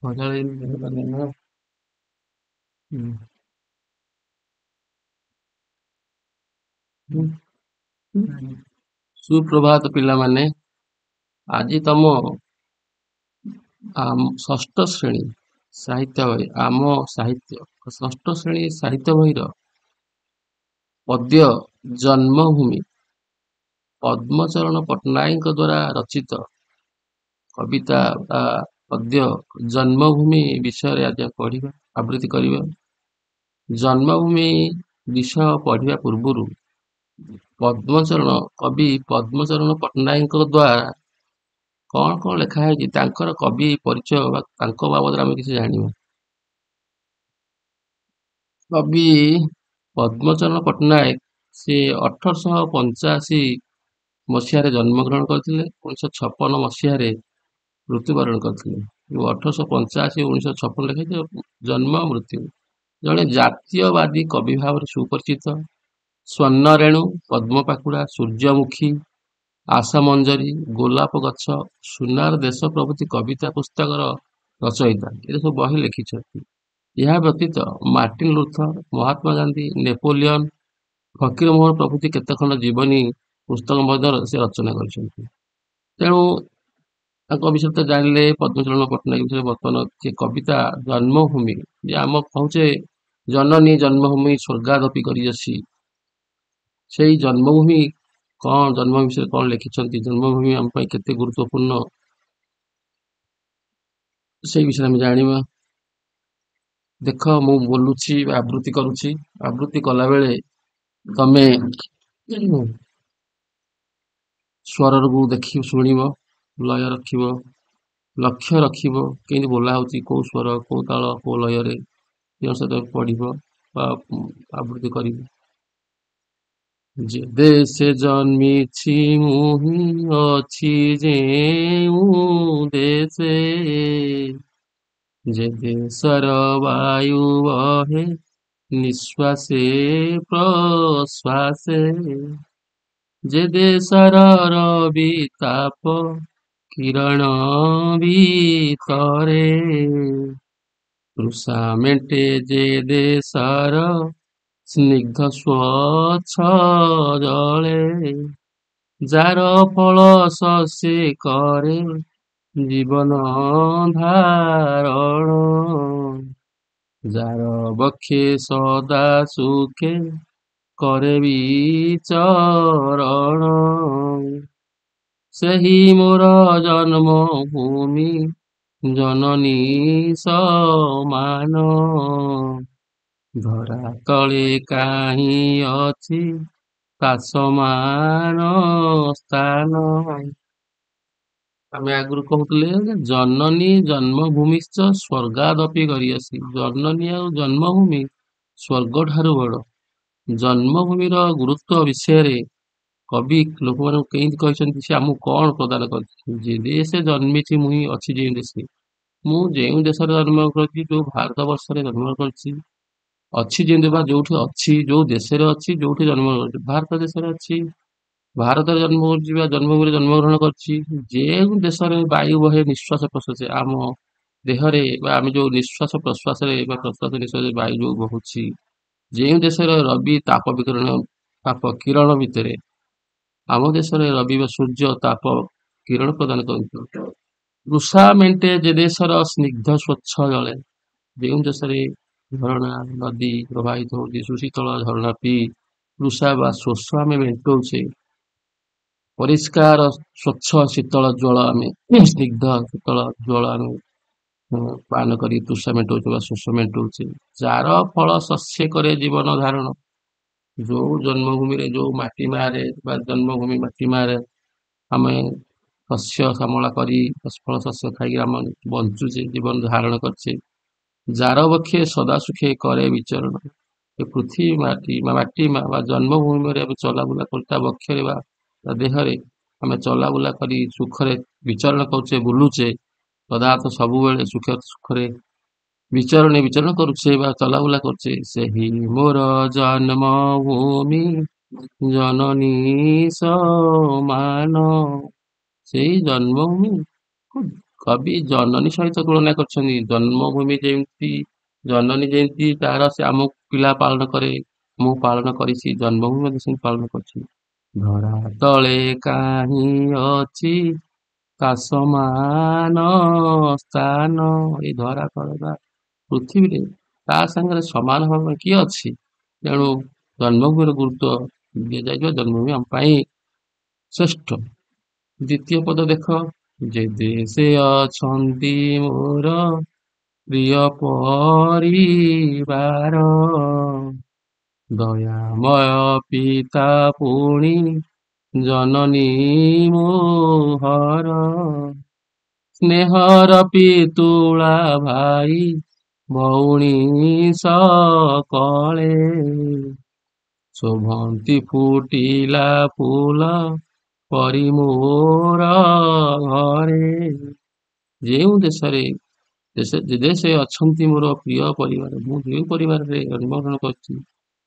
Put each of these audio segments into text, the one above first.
ସଜାଡି ସୁପ୍ରଭାତ ପିଲାମାନେ। ଆଜି ତମ ଷଷ୍ଠ ଶ୍ରେଣୀ ସାହିତ୍ୟ ବହି ଷଷ୍ଠ ଶ୍ରେଣୀ ସାହିତ୍ୟ ବହିର ପଦ୍ୟ ଜନ୍ମଭୂମି ପଦ୍ମଚରଣ ପଟ୍ଟନାୟକଙ୍କ ଦ୍ୱାରା ରଚିତ କବିତା ବା ପଦ୍ୟ ଜନ୍ମଭୂମି ବିଷୟରେ ଆଜି ପଢିବା, ଆବୃତ୍ତି କରିବା। ଜନ୍ମଭୂମି ବିଷୟ ପଢିବା ପୂର୍ବରୁ କବି ପଦ୍ମଚରଣ ପଟ୍ଟନାୟକଙ୍କ ଦ୍ୱାରା କଣ କଣ ଲେଖା ହେଇଛି ତାଙ୍କର କବି ପରିଚୟ ବା ତାଙ୍କ ବାବଦରେ ଆମେ କିଛି ଜାଣିବା। କବି ପଦ୍ମଚରଣ ପଟ୍ଟନାୟକ ସେ 1885 ମସିହାରେ ଜନ୍ମଗ୍ରହଣ କରିଥିଲେ। 1956 ମସିହାରେ ମୃତ୍ୟୁବରଣ କରିଥିଲେ। 1885 1956 ଲେଖାଯାଇଛି ଜନ୍ମ ମୃତ୍ୟୁ। ଜଣେ ଜାତୀୟବାଦୀ କବି ଭାବରେ ସୁପରିଚିତ। ସ୍ୱର୍ଣ୍ଣରେଣୁ, ପଦ୍ମପାଖୁଡା, ସୂର୍ଯ୍ୟମୁଖୀ, ଆଶାମଞ୍ଜରୀ, ଗୋଲାପ ଗଛ, ସୁନାର ଦେଶ ପ୍ରଭୃତି କବିତା ପୁସ୍ତକର ରଚୟିତା। ଏ ସବୁ ବହି ଲେଖିଛନ୍ତି। ଏହା ବ୍ୟତୀତ Martin Luther, Mahatma Gandhi, Napoleon, Fakirmohan ପ୍ରଭୃତି କେତେଖଣ୍ଡ ଜୀବନୀ ପୁସ୍ତକ ମଧ୍ୟ ସେ ରଚନା କରିଛନ୍ତି। ତେଣୁ ତାଙ୍କ ବିଷୟରେ ତ ଜାଣିଲେ। ପଦ୍ମଚରଣ ପଟ୍ଟନାୟକ ବିଷୟରେ ବର୍ତ୍ତମାନ ସେ କବିତା ଜନ୍ମଭୂମି, ଯେ ଆମ କହୁଛେ ଜନନୀ ଜନ୍ମଭୂମି ସ୍ୱର୍ଗାଦପି କରିଅସି, ସେଇ ଜନ୍ମଭୂମି ଜନ୍ମଭୂମି ବିଷୟରେ କଣ ଲେଖିଛନ୍ତି, ଜନ୍ମଭୂମି ଆମ ପାଇଁ କେତେ ଗୁରୁତ୍ୱପୂର୍ଣ୍ଣ, ସେଇ ବିଷୟରେ ଆମେ ଜାଣିବା। ଦେଖ, ମୁଁ ବୋଲୁଛି, ଆବୃତ୍ତି କରୁଛି। ଆବୃତ୍ତି କଲା ବେଳେ ତମେ ସ୍ୱରକୁ ଦେଖି ଶୁଣିବ, ଲୟ ରଖିବ, ଲକ୍ଷ୍ୟ ରଖିବ କେମିତି ବୋଲା ହଉଛି, କୋଉ ସ୍ୱର, କୋଉ ତାଳ, କୋଉ ଲୟରେ, ସେ ସହିତ ପଢିବ ବା ଆବୃତ୍ତି କରିବ। ଯେ ଦେଶେ ଜନ୍ମିଛି ମୁହିଁ ଅଛି ଯେଉଁ ଦେଶେ, ଯେ ଦେଶର ବାୟୁ ବହେ ନିଶ୍ୱାସେ ପ୍ରଶ୍ୱାସେ, ଯେ ଦେଶର ରବି ତାପ କିରଣ ଭିତରେ, ତୃଷା ମେଣ୍ଟେ ଯେ ଦେଶର ସ୍ନିଗ୍ଧ ସ୍ୱଚ୍ଛ ଜଳେ, ଯାର ଫଳ ଶସ୍ୟ କରେ ଜୀବନ ଧାରଣ, ଯାର ବକ୍ଷେ ସଦା ସୁଖେ କରେ ବିଚରଣ, ସେହି ମୋର ଜନ୍ମଭୂମି ଜନନୀ ସମାନ, ଧରା ତଳେ କାହିଁ ଅଛି ତା ସମାନ ସ୍ଥାନ। ଆମେ ଆଗରୁ କହୁଥିଲେ ଯେ ଜନନୀ ଜନ୍ମଭୂମିଶ୍ଚ ସ୍ୱର୍ଗାଦପି କରିଅସି, ଜନନୀ ଆଉ ଜନ୍ମଭୂମି ସ୍ୱର୍ଗ ଠାରୁ ବଡ। ଜନ୍ମଭୂମିର ଗୁରୁତ୍ୱ ବିଷୟରେ କବି ଲୋକମାନଙ୍କୁ କେମିତି କହିଛନ୍ତି, ସେ ଆମକୁ କଣ ପ୍ରଦାନ କରିଛି। ଯେ ଦେଶେ ଜନ୍ମିଛି ମୁହିଁ ଅଛି ଯେଉଁ ଦେଶେ, ମୁଁ ଯେଉଁ ଦେଶରେ ଜନ୍ମ କରିଛି, ଯୋଉ ଭାରତ ବର୍ଷରେ ଜନ୍ମ କରିଛି, ଅଛି ଯେମିତି ବା ଯୋଉଠି ଅଛି, ଯୋଉ ଦେଶରେ ଅଛି, ଯୋଉଠି ଜନ୍ମ କରିଛି, ଭାରତ ଦେଶରେ ଅଛି, ଭାରତରେ ଜନ୍ମ କରିଛି ବା ଜନ୍ମଭୂମିରେ ଜନ୍ମଗ୍ରହଣ କରିଛି। ଯେଉଁ ଦେଶରେ ବାୟୁ ବହେ ନିଶ୍ୱାସ ପ୍ରଶ୍ୱାସ, ଆମ ଦେହରେ ବା ଆମେ ଯୋଉ ନିଶ୍ୱାସ ପ୍ରଶ୍ୱାସରେ ବା ପ୍ରଶ୍ୱାସ ନିଶ୍ୱାସରେ ବାୟୁ ଯୋଉ ବହୁଛି, ଯେଉଁ ଦେଶରେ ରବି ତାପ କିରଣ ଭିତରେ, ଆମ ଦେଶରେ ରବି ବା ସୂର୍ଯ୍ୟ ତାପ କିରଣ ପ୍ରଦାନ କରନ୍ତି। ତୃଷା ମେଣ୍ଟେ ଯେ ଦେଶର ସ୍ନିଗ୍ଧ ସ୍ୱଚ୍ଛ ଜଳେ, ଯେଉଁ ଦେଶରେ ଝରଣା ନଦୀ ପ୍ରବାହିତ ହଉଛି, ସୁଶୀତଳ ଝରଣା ପିଇ ତୃଷା ବା ଶୋଷ ଆମେ ମେଣ୍ଟଉଛେ, ପରିଷ୍କାର ସ୍ୱଚ୍ଛ ଶୀତଳ ଜଳ ଆମେ ସ୍ନିଗ୍ଧ ଶୀତଳ ଜଳ ଆମେ ପାନ କରି ତୃଷା ମେଣ୍ଟଉଛେ ବା ଶୋଷ ମେଣ୍ଟଉଛେ, ଯାର ଫଳ ଶସ୍ୟ କରେ ଜୀବନ ଧାରଣ, ଯୋଉ ଜନ୍ମଭୂମିରେ ଯୋଉ ମାଟି ମାରେ ବା ଜନ୍ମଭୂମି ମାଟି ମାରେ ଆମେ ଶସ୍ୟ ଶ୍ୟାମଳା କରି ଫଳ ଶସ୍ୟ ଖାଇକି ଆମେ ବଞ୍ଚୁଛେ, ଜୀବନ ଧାରଣ କରୁଛେ, ଯାର ବକ୍ଷେ ସଦା ସୁଖେ କରେ ବିଚରଣ, ଏ ପୃଥିବୀ ମାଟି ବା ଜନ୍ମଭୂମିରେ ଆମେ ଚଲାବୁଲା କରି ତା ବକ୍ଷରେ ବା ତା ଦେହରେ ଆମେ ଚଲାବୁଲା କରି ସୁଖରେ ବିଚରଣ କରୁଛେ, ବୁଲୁଛେ, ପଦାର୍ଥ ସବୁବେଳେ ସୁଖରେ ବିଚରଣ କରୁଛେ ବା ଚଲାବୁଲା କରୁଛେ, ସେହି ମୋର ଜନ୍ମଭୂମି ଜନନୀ ସମାନ, ସେଇ ଜନ୍ମଭୂମି କବି ଜନନୀ ସହିତ ତୁଳନା କରିଛନ୍ତି। ଜନ୍ମଭୂମି ଯେମିତି ଜନନୀ ଯେମିତି ତାର ସେ ଆମକୁ ପିଲା ପାଳନ କରେ, ମୁଁ ପାଳନ କରିଛି, ଜନ୍ମଭୂମି ମଧ୍ୟ ସେମିତି ପାଳନ କରିଛି। ଧରା ତଳେ କାହିଁ ଅଛି ତା ସମାନ ସ୍ଥାନ, ଏଇ ଧରା ତଳେ ବା ପୃଥିବୀରେ ତା ସାଙ୍ଗରେ ସମାନ ହେବା ପାଇଁ କିଏ ଅଛି? ତେଣୁ ଜନ୍ମଭୂମିର ଗୁରୁତ୍ୱ ଦିଆଯାଇଥିବା ଜନ୍ମଭୂମି ଆମ ପାଇଁ ଶ୍ରେଷ୍ଠ। ଦ୍ୱିତୀୟ ପଦ ଦେଖ, ଯେ ଦେଶେ ଅଛନ୍ତି ମୋର ପ୍ରିୟ ପରିବାର, ଦୟାମୟ ପିତା ପୁଣି ଜନନୀ ମୋହର, ସ୍ନେହର ପିତୁଳା ଭାଇ ଭଉଣୀ ସକଳେ, ଶୋଭନ୍ତି ଫୁଟିଲା ଫୁଲ ପରି ମୋର ଘରେ। ଯେଉଁ ଦେଶରେ ଦେଶେ ଅଛନ୍ତି ମୋର ପ୍ରିୟ ପରିବାର, ମୁଁ ଯେଉଁ ପରିବାରରେ ଜନ୍ମଗ୍ରହଣ କରିଛି,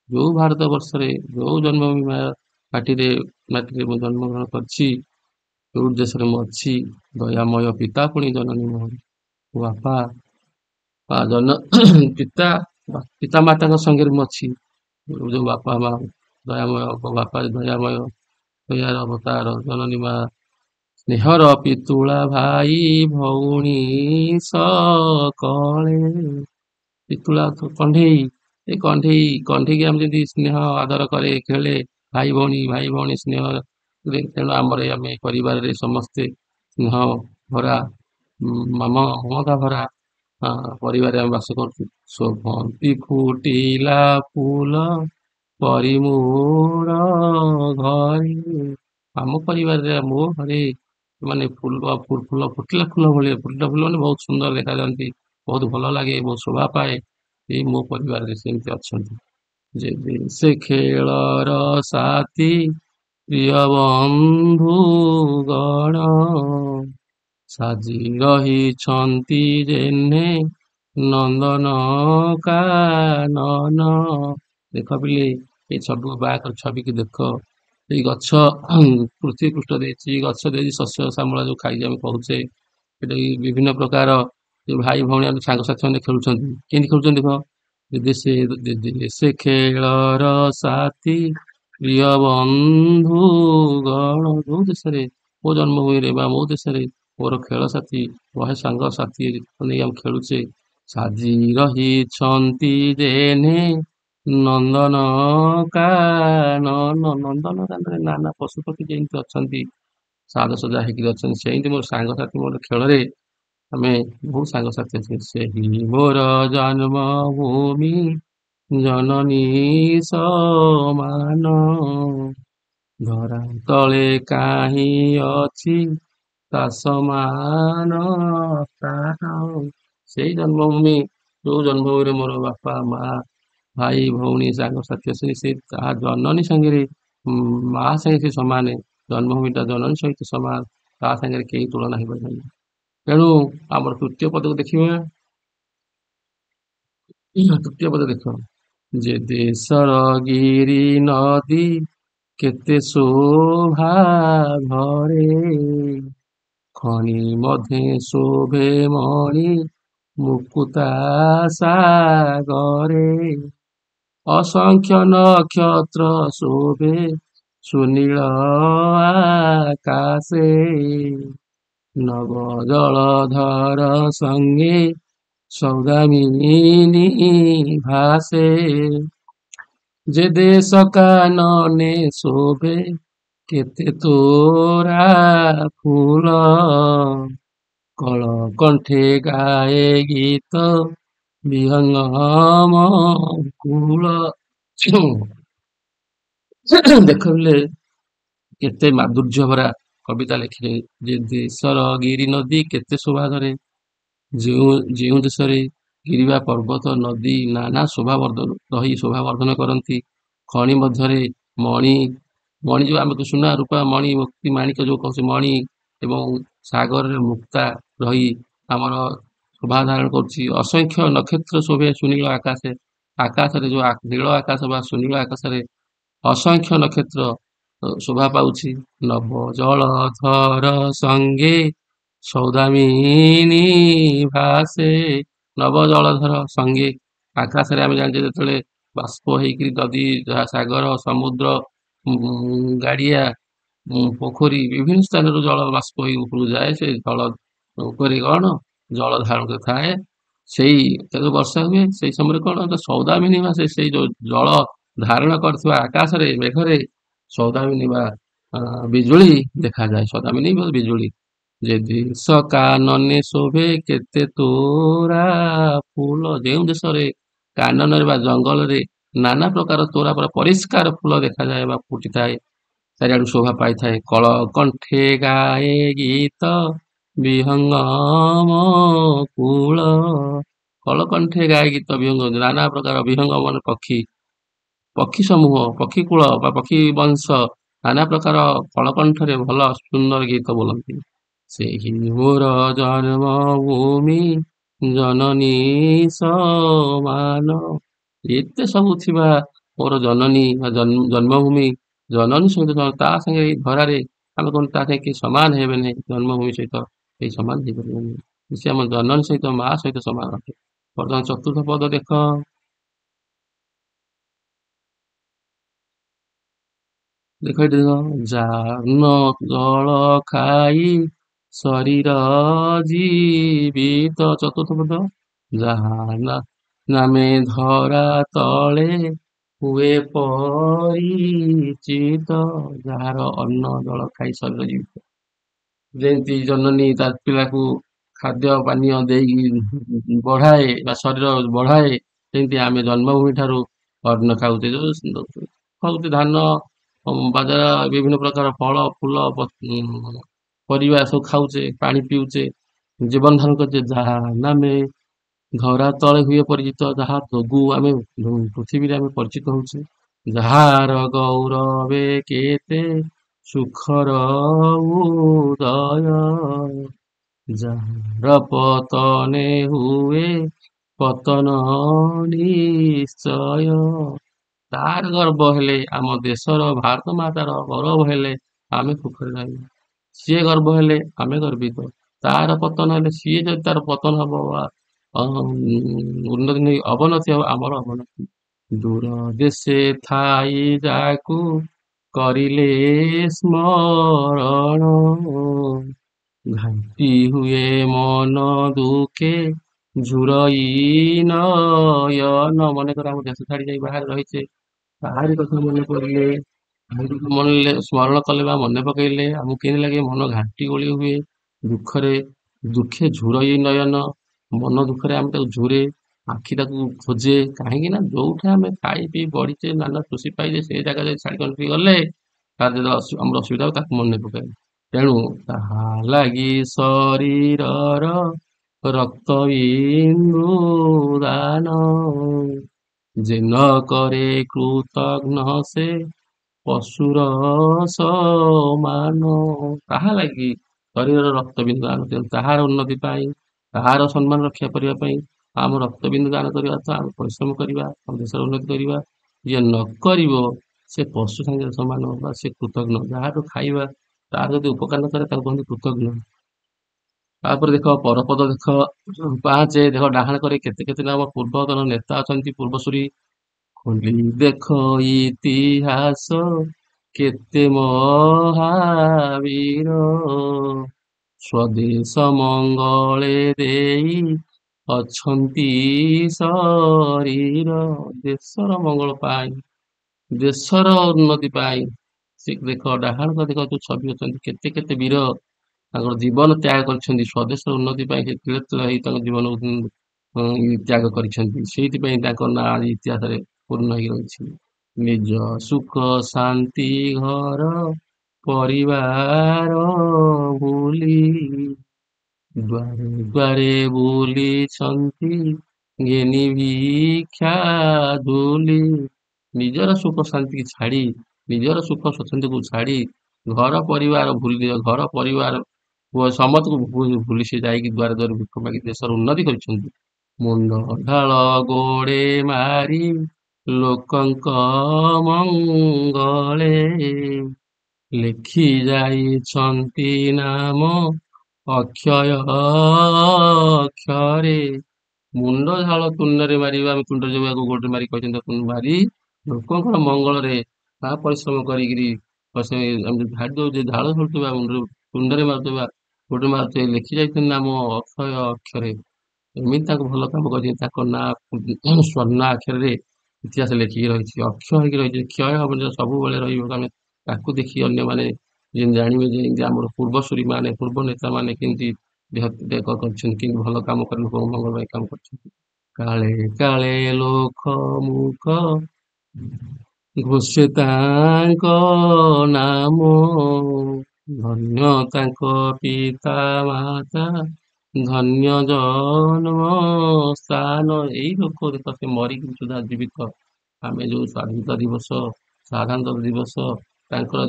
ଯୋଉ ଭାରତ ବର୍ଷରେ ଯୋଉ ଜନ୍ମଭୂମି ମାଟିରେ ମୁଁ ଜନ୍ମଗ୍ରହଣ କରିଛି, ଯୋଉ ଦେଶରେ ମୁଁ ଅଛି, ଦୟାମୟ ପିତା ପୁଣି ଜନନୀ ମୋହର, ବାପା ପିତା ପିତା ମାତାଙ୍କ ସଙ୍ଗରେ ମୁଁ ଅଛି। ଯୋଉ ବାପା ମା ଦୟାମୟ, ବାପା ଦୟାମୟ, ଦୟାର ଅବତାର ଜନନୀ ମା, ସ୍ନେହର ପିତୁଳା ଭାଇ ଭଉଣୀ ସକଳେ। ପିତୁଳା କଣ୍ଢେଇ, ଏ କଣ୍ଢେଇକି ଆମେ ଯଦି ସ୍ନେହ ଆଦର କରେ, ଖେଳେ, ଭାଇ ଭଉଣୀ ସ୍ନେହ, ତେଣୁ ଆମେ ପରିବାରରେ ସମସ୍ତେ ସ୍ନେହ ଭରା, ମମତା ଭରା ପରିବାରରେ ଆମେ ବାସ କରୁଛୁ। ଶୋଭନ୍ତି ଫୁଟିଲା ଫୁଲ ପରି ମୋର ଘରେ, ଆମ ପରିବାରରେ ମୋ ଘରେ ମାନେ ଫୁଲ ଫୁଟିଲା ଫୁଲ ଭଳିଆ, ଫୁଟିଲା ଫୁଲ ମାନେ ବହୁତ ସୁନ୍ଦର ଦେଖାଯାଆନ୍ତି, ବହୁତ ଭଲ ଲାଗେ, ବହୁତ ଶୋଭା ପାଏ। ଏଇ ମୋ ପରିବାରରେ ସେମିତି ଅଛନ୍ତି। ଯେବେ ସେ ଖେଳର ସାଥୀ ପ୍ରିୟ ବନ୍ଧୁ ଗଣ, ସାଜି ରହିଛନ୍ତି ଯେହ୍ନେ ନନ୍ଦନ କାନନ। ଦେଖ ପିଲେ, ଏଇ ସବୁ ବାହାକର ଛବିକି ଦେଖ। ଏଇ ଗଛ ପୃଥିବୀ ପୃଷ୍ଠ ଦେଇଛି, ଗଛ ଦେଇଛି, ଶସ୍ୟ ଶ୍ୟାମଳ ଯୋଉ ଖାଇକି ଆମେ କହୁଛେ, ସେଟା ବିଭିନ୍ନ ପ୍ରକାର ଯୋଉ ଭାଇ ଭଉଣୀ ଆମେ ସାଙ୍ଗସାଥି ମାନେ ଖେଳୁଛନ୍ତି, କେମିତି ଖେଳୁଛନ୍ତି ଦେଖ। ଯଦି ସେ ଖେଳର ସାଥୀ ପ୍ରିୟ ବନ୍ଧୁ ଗଣ, ଯୋଉ ଦେଶରେ ମୋ ଜନ୍ମଭୂମିରେ ବା ମୋ ଦେଶରେ ମୋର ଖେଳ ସାଥୀ, ବହେ ସାଙ୍ଗ ସାଥୀ ନେଇ ଆମେ ଖେଳୁଛେ, ସାଜି ରହିଛନ୍ତି ଯେହ୍ନେ ନନ୍ଦନ କାନନ, ନନ୍ଦନ କାନନରେ ନାନା ପଶୁପକ୍ଷୀ ଯେମିତି ଅଛନ୍ତି, ସାଜସଜା ହେଇକିରି ଅଛନ୍ତି, ସେମିତି ମୋର ସାଙ୍ଗସାଥି ମୋର ଖେଳରେ ଆମେ ବହୁତ ସାଙ୍ଗସାଥି ଅଛନ୍ତି। ସେହି ମୋର ଜନ୍ମଭୂମି ଜନନୀ ସମାନ, ଧରା ତଳେ କାହିଁ ଅଛି ତା ସମାନ ସ୍ଥାନ। ସେଇ ଜନ୍ମଭୂମି, ଯୋଉ ଜନ୍ମଭୂମିରେ ମୋର ବାପା ମା ଭାଇ ଭଉଣୀ ସାଙ୍ଗସାଥି ଅଛନ୍ତି, ସେ ତା ଜନନୀ ସାଙ୍ଗରେ ମା ସାଙ୍ଗେ ସେ ସମାନ, ଜନ୍ମଭୂମିଟା ଜନନୀ ସହିତ ସମାନ, ତା ସାଙ୍ଗରେ କେହି ତୁଳନା ହେଇପାରିବନି। ତେଣୁ ଆମର ତୃତୀୟ ପଦକୁ ଦେଖିବା। ତୃତୀୟ ପଦ ଦେଖ, ଯେ ଦେଶର ଗିରି ନଦୀ କେତେ ଶୋଭା ଭରେ, ଖଣି ମଧ୍ୟେ ଶୋଭେ ମଣି ମୁକୁତା ସାଗରେ, ଅସଂଖ୍ୟ ନକ୍ଷତ୍ର ଶୋଭେ ସୁନୀଳ ଆକାଶେ, ନବ ଜଳଧର ସଙ୍ଗେ ସୌଦାମିନୀ ଭାସେ, ଯେ ଦେଶ କାନନେ ଶୋଭେ କେତେ ତୋରା ଫୁଲ, କଳ କଣ୍ଠେ ଗାଏ ଗୀତ ବିହଙ୍ଗମ କୂଳ। ଦେଖିଲେ କେତେ ମାଧୁର୍ଯ୍ୟ ଭରା କବିତା ଲେଖିଲେ। ଯେ ଦେଶର ଗିରି ନଦୀ କେତେ ଶୋଭା ଧରେ, ଯେଉଁ ଦେଶରେ ଗିରି ବା ପର୍ବତ ନଦୀ ନାନା ରହି ଶୋଭା ବର୍ଦ୍ଧନ କରନ୍ତି, ଖଣି ମଧ୍ୟରେ ମଣି, ମଣି ଯୋଉ ଆମେ ସୁନା ରୂପା ମଣି ମୁକ୍ତି ମାଣିକ ଯୋଉ କହୁଛେ ମଣି, ଏବଂ ସାଗରରେ ମୁକ୍ତା ରହି ଆମର ଶୋଭା ଧାରଣ କରୁଛି, ଅସଂଖ୍ୟ ନକ୍ଷତ୍ର ଶୋଭେ ସୁନୀଳ ଆକାଶେ, ଆକାଶରେ ଯୋଉ ନୀଳ ଆକାଶ ବା ସୁନୀଳ ଆକାଶରେ ଅସଂଖ୍ୟ ନକ୍ଷତ୍ର ଶୋଭା ପାଉଛି, ନବ ଜଳ ଧର ସଙ୍ଗେ ସୌଦାମିନୀ ଭାସେ ନବ ଜଳଧର ସଙ୍ଗେ। ଆକାଶରେ ଆମେ ଜାଣିଛେ ଯେତେବେଳେ ବାଷ୍ପ ହେଇକିରି ନଦୀ, ଯାହା ସାଗର, ସମୁଦ୍ର, ଗାଡିଆ, ପୋଖରୀ ବିଭିନ୍ନ ସ୍ଥାନରୁ ଜଳ ବାଷ୍ପ ହେଇ ଉପରକୁ ଯାଏ। ସେ ଜଳ ଉପରେ କଣ ଜଳ ଧାରଣ ଥାଏ। ସେଇ ଯେତେବେଳେ ବର୍ଷା ହୁଏ ସେଇ ସମୟରେ କଣ ସୌଦାମିନୀ ଭାସେ, ସେଇ ଯୋଉ ଜଳ ଧାରଣ କରିଥିବା ଆକାଶରେ ମେଘରେ ସୌଦାମିନୀ ବା ବିଜୁଳି ଦେଖାଯାଏ। ସୌଦାମିନୀ ବା ବିଜୁଳି। ଯେ ଦେଶ କାନନେ ଶୋଭେ କେତେ ତୋରା ଫୁଲ, ଯେଉଁ ଦେଶରେ କାନନରେ ବା ଜଙ୍ଗଲରେ ନାନା ପ୍ରକାର ତୋରା ପରିଷ୍କାର ଫୁଲ ଦେଖାଯାଏ ବା ଫୁଟିଥାଏ, ଚାରିଆଡୁ ଶୋଭା ପାଇଥାଏ। କଳ କଣ୍ଠେ ଗାଏ ଗୀତ ବିହଙ୍ଗମ କୂଳ, କଳକଣ୍ଠେ ଗାଏ ଗୀତ ବିହଙ୍ଗ, ନାନା ପ୍ରକାର ବିହଙ୍ଗ ମାନେ ପକ୍ଷୀ, ପକ୍ଷୀ ସମୂହ, ପକ୍ଷୀ କୂଳ ବା ପକ୍ଷୀ ବଂଶ ନାନା ପ୍ରକାର କଳକଣ୍ଠରେ ଭଲ ସୁନ୍ଦର ଗୀତ ବୋଲନ୍ତି। ସେହି ମୋର ଜନ୍ମଭୂମି ଜନନୀ ସମାନ, ଏତେ ସବୁ ଥିବା ମୋର ଜନନୀ ବା ଜନ୍ମଭୂମି, ଜନନୀ ସହିତ ତା ସାଙ୍ଗେ ଏଇ ଧରାରେ ଆମେ କଣ ତା ସାଙ୍ଗେ ସମାନ ହେବେ ନାହିଁ। ଜନ୍ମଭୂମି ସହିତ ଏଇ ସମାନ ହେଇପାରିବନି। ସେ ଆମ ଜନନୀ ସହିତ ମା ସହିତ ସମାନ ଅଟେ। ବର୍ତ୍ତମାନ ଚତୁର୍ଥ ପଦ ଦେଖ। ଦେଖ ଏଠି ଦେଖ, ଜାନ ଜଳ ଖାଇ ଶରୀର ଜୀବିତ। ଚତୁର୍ଥ ପଦ, ଯାହା ନାମେ ଧରା ତଳେ ହୁଏ ପରିଚିତ, ଯାହାର ଅନ୍ନ ଜଳ ଖାଇ ଶରୀର ଜୀବିତ। ଯେମିତି ଜନନୀ ତା ପିଲାକୁ ଖାଦ୍ୟ ପାନୀୟ ଦେଇକି ବଢାଏ ବା ଶରୀର ବଢାଏ, ସେମିତି ଆମେ ଜନ୍ମଭୂମି ଠାରୁ ଅନ୍ନ ଖାଉଛେ। ଖାଉଛେ ଧାନ, ବାଜରା, ବିଭିନ୍ନ ପ୍ରକାର ଫଳ ଫୁଲ, ପରିବା ସବୁ ଖାଉଛେ, ପାଣି ପିଉଛେ, ଜୀବନ ଧାରଣ କରୁଛେ। ଯାହା ନାମେ ଧରା ତଳେ ହୁଏ ପରିଚିତ, ଯାହା ଯୋଗୁ ଆମେ ପୃଥିବୀରେ ଆମେ ପରିଚିତ ହଉଛେ। ଯାହାର ଗୌରବେ କେତେ ସୁଖର ଉଦୟ, ଯାହାର ପତନେ ହୁଏ ପତନ ନିଶ୍ଚୟ। ତାର ଗର୍ବ ହେଲେ, ଆମ ଦେଶର ଭାରତ ମାତାର ଗୌରବ ହେଲେ ଆମେ ସୁଖରେ ରହିବା। ସିଏ ଗର୍ବ ହେଲେ ଆମେ ଗର୍ବିତ। ତାର ପତନ ହେଲେ, ସିଏ ଯଦି ତାର ପତନ ହବ ବା ଉନ୍ନତି ନେଇ ଅବନତି ହବ, ଆମର ଅବନତି। ଦୂର ଦେଶେ ଥାଇ ଯାକୁ କରିଲେ ସ୍ମରଣ, ଘାଣ୍ଟି ହୁଏ ମନ ଦୁଃଖେ ଝୁରଇ ନୟନ। ମନେକର ଆମ ଦେଶ ଛାଡି ଯାଇ ବାହାରେ ରହିଛେ, ତାହାରି କଥା ମନେ ପଡିଲେ, ମନେ ସ୍ମରଣ କଲେ ବା ମନେ ପକେଇଲେ ଆମକୁ କେମିତି ଲାଗେ? ମନ ଘାଣ୍ଟି ଗୋଳି ହୁଏ, ଦୁଃଖରେ ଦୁଃଖେ ଝୁରଇ ନୟନ, ମନ ଦୁଃଖରେ ଆମେ ତାକୁ ଝୁରେ, ଆଖି ତାକୁ ଖୋଜେ। କାହିଁକି ନା ଯୋଉଠି ଆମେ ଖାଇ ପିଇ ବଢିଛେ, ନାନା ଖୁସି ପାଇଛେ, ସେଇ ଜାଗା ଯଦି ଛାଡି ଗଲେ ତାର ଯେତେବେଳେ ଆମର ଅସୁବିଧା ହବ ତାକୁ ମନେ ପକାଏ। ତେଣୁ ତାହା ଲାଗି ଶରୀରର ରକ୍ତ ବିନ୍ଦୁ ଦାନ, ଯେ ନ କରେ କୃତଘ୍ନ ସେ ପଶୁର ସମାନ। ତାହା ଲାଗି ଶରୀରର ରକ୍ତବିନ୍ଦୁ ଦାନ, ତେଣୁ ତାହାର ଉନ୍ନତି ପାଇଁ, ତାହାର ସମ୍ମାନ ରକ୍ଷା କରିବା ପାଇଁ ଆମ ରକ୍ତବିନ୍ଦୁ ଦାନ କରିବା ଅର୍ଥ ଆମେ ପରିଶ୍ରମ କରିବା, ଆମ ଦେଶର ଉନ୍ନତି କରିବା। ଯିଏ ନ କରିବ ସେ ପଶୁ ସାଙ୍ଗରେ ସମାନ ବା ସେ କୃତଘ୍ନ। ଯାହାଠୁ ଖାଇବା ତାର ଯଦି ଉପକାର ନ କରେ ତାକୁ କହନ୍ତି କୃତଘ୍ନ। ତାପରେ ଦେଖ ପରପଦ ଦେଖ 5, ଦେଖ ଡାହାଣ କରି କେତେ କେତେ ନାମ ପୂର୍ବତନ ନେତା ଅଛନ୍ତି, ପୂର୍ବସୂରୀ। ଖୋଲି ଦେଖ ଇତିହାସ କେତେ ମହାବୀର, ସ୍ୱଦେଶ ମଙ୍ଗଳେ ଦେଇ ଅଛନ୍ତି ଶରୀର। ଦେଶର ମଙ୍ଗଳ ପାଇଁ, ଦେଶର ଉନ୍ନତି ପାଇଁ ସେ ଦେଖ ଡାହାଣ ଦେଖ ଯୋଉ ଛବି ଅଛନ୍ତି, କେତେ କେତେ ବୀର ତାଙ୍କର ଜୀବନ ତ୍ୟାଗ କରିଛନ୍ତି। ସ୍ୱଦେଶର ଉନ୍ନତି ପାଇଁ ସେ ତିଳେ ତିଳେ ହେଇ ତାଙ୍କ ଜୀବନ ତ୍ୟାଗ କରିଛନ୍ତି। ସେଇଥିପାଇଁ ତାଙ୍କ ନାଁ ଆଜି ଇତିହାସରେ ପୂର୍ଣ୍ଣ ହେଇକି ରହିଛି। ନିଜ ସୁଖ ଶାନ୍ତି ଘର ପରିବାର ଭୁଲି, ଦ୍ୱାରେ ଦ୍ୱାରେ ବୁଲିଛନ୍ତି ଘେନି ଭିକ୍ଷା ଧୂଳି। ନିଜର ସୁଖ ଶାନ୍ତି ଛାଡି, ନିଜର ସୁଖ ସ୍ୱଚ୍ଛନ୍ଦକୁ ଛାଡି, ଘର ପରିବାର ଭୁଲି, ଘର ପରିବାର ସମସ୍ତଙ୍କୁ ଭୁଲି ସେ ଯାଇକି ଦ୍ୱାରେ ଦ୍ୱାରେ ଭିକ ମାଗି ଦେଶର ଉନ୍ନତି କରିଛନ୍ତି। ମୁଣ୍ଡ ଢାଳ ଗୋଡେ ମାରି ଲୋକଙ୍କ ମଙ୍ଗଳେ, ଲେଖି ଯାଇଛନ୍ତି ନାମ ଅକ୍ଷୟ ଅକ୍ଷରେ ମୁଣ୍ଡ ଝାଳ ତୁଣ୍ଡରେ ମାରିବା, ଆମେ ତୁଣ୍ଡରେ ଯୋଉ ଗୋଟେ ମାରି କହିଛନ୍ତି ତୁଣ୍ଡ ମାରି ଲୋକଙ୍କର ମଙ୍ଗଳରେ ତା ପରିଶ୍ରମ କରିକିରି ଆମେ ଝାଡ଼ି ଦଉଛେ, ଝାଳ ଝୁଲୁଥିବା ମୁଣ୍ଡରେ ତୁଣ୍ଡରେ ମାରୁଥିବା ଗୋଟେ ମାରୁଥିବେ, ଲେଖି ଯାଇଛନ୍ତି ଆମ ଅକ୍ଷୟ ଅକ୍ଷରେ। ଏମିତି ତାଙ୍କୁ ଭଲ କାମ କରିଛନ୍ତି, ତାଙ୍କ ନାଁ ସ୍ୱର୍ଣ୍ଣ ଅକ୍ଷରରେ ଇତିହାସ ଲେଖିକି ରହିଛି, ଅକ୍ଷୟ ହେଇକି ରହିଛି, କ୍ଷୟ ହବନି, ସବୁବେଳେ ରହିବ। ଆମେ ତାକୁ ଦେଖି ଅନ୍ୟମାନେ ଯେମିତି ଜାଣିବେ ଯେ ଏମିତି ଆମର ପୂର୍ବସୂରୀ ମାନେ ପୂର୍ବ ନେତା ମାନେ କେମିତି ଦେହ ତ୍ୟାଗ କରିଛନ୍ତି, କେମିତି ଭଲ କାମ କରି ଲୋକଙ୍କ ମଙ୍ଗଳ ପାଇଁ କାମ କରିଛନ୍ତି। କାଳେ କାଳେ ଲୋକ ମୁଖ ଘୋଷେ ତାଙ୍କ ନାମ, ଧନ୍ୟ ତାଙ୍କ ପିତା ମାତା, ଧନ୍ୟ ଜନ୍ମ ସ୍ଥାନ। ଏଇ ଲୋକ ଦେଖ ସେ ମରିକି ସୁଦ୍ଧା ଜୀବିତ। ଆମେ ଯୋଉ ସ୍ୱାଧୀନତା ଦିବସ, ସାଧାରଣତନ୍ତ୍ର ଦିବସ, ତାଙ୍କର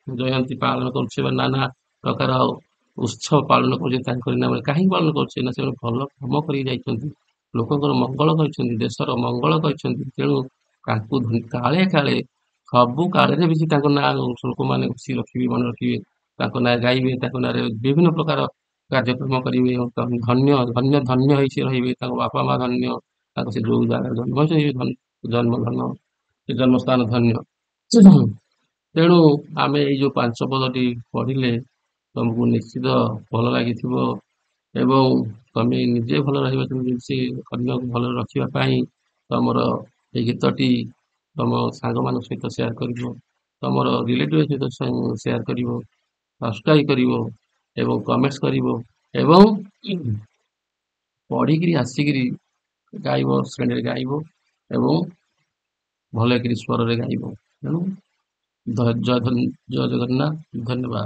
ଜୟନ୍ତୀ ପାଳନ କରୁଛେ ବା ନାନା ପ୍ରକାର ଉତ୍ସବ ପାଳନ କରୁଛେ ତାଙ୍କରି ନାମରେ। କାହିଁକି ପାଳନ କରୁଛେ ନା ସେମାନେ ଭଲ କାମ କରିକି ଯାଇଛନ୍ତି, ଲୋକଙ୍କର ମଙ୍ଗଳ କରିଛନ୍ତି, ଦେଶର ମଙ୍ଗଳ କରିଛନ୍ତି। ତେଣୁ ତାଙ୍କୁ କାଳେ କାଳେ ସବୁ କାଳରେ ବି ତାଙ୍କ ନାଁ ଲୋକମାନେ ଖୁସି ରଖିବେ, ମନେ ରଖିବେ, ତାଙ୍କ ନାଁ ଗାଇବେ, ତାଙ୍କ ନାଁରେ ବିଭିନ୍ନ ପ୍ରକାର କାର୍ଯ୍ୟକ୍ରମ କରିବେ। ଧନ୍ୟ ଧନ୍ୟ ଧନ୍ୟ ହେଇ ସେ ରହିବେ, ତାଙ୍କ ବାପା ମା ଧନ୍ୟ, ତାଙ୍କ ସେ ଯୋଉ ଜାଗାରେ ଜନ୍ମ ହେଇଛନ୍ତି ଜନ୍ମ ଧନ୍ୟ, ସେ ଜନ୍ମସ୍ଥାନ ଧନ୍ୟ। ତେଣୁ ଆମେ ଏଇ ଯୋଉ ପାଞ୍ଚ ପଦଟି ପଢିଲେ ତମକୁ ନିଶ୍ଚିତ ଭଲ ଲାଗିଥିବ ଏବଂ ତମେ ନିଜେ ଭଲ ରହିବା, ସେ ଅନ୍ୟକୁ ଭଲରେ ରଖିବା ପାଇଁ ତମର ଏଇ ଗୀତଟି ତମ ସାଙ୍ଗମାନଙ୍କ ସହିତ ସେୟାର କରିବ, ତମର ରିଲେଟିଭ ସହିତ ସେୟାର କରିବ, ସବସ୍କ୍ରାଇବ କରିବ ଏବଂ କମେଣ୍ଟସ କରିବ ଏବଂ ପଢିକିରି ଆସିକିରି ଗାଇବ, ଶ୍ରେଣୀରେ ଗାଇବ ଏବଂ ଭଲକିରି ସ୍ୱରରେ ଗାଇବ। ତେଣୁ ଜୟ ଜଗନ୍ନାଥ, ଧନ୍ୟବାଦ।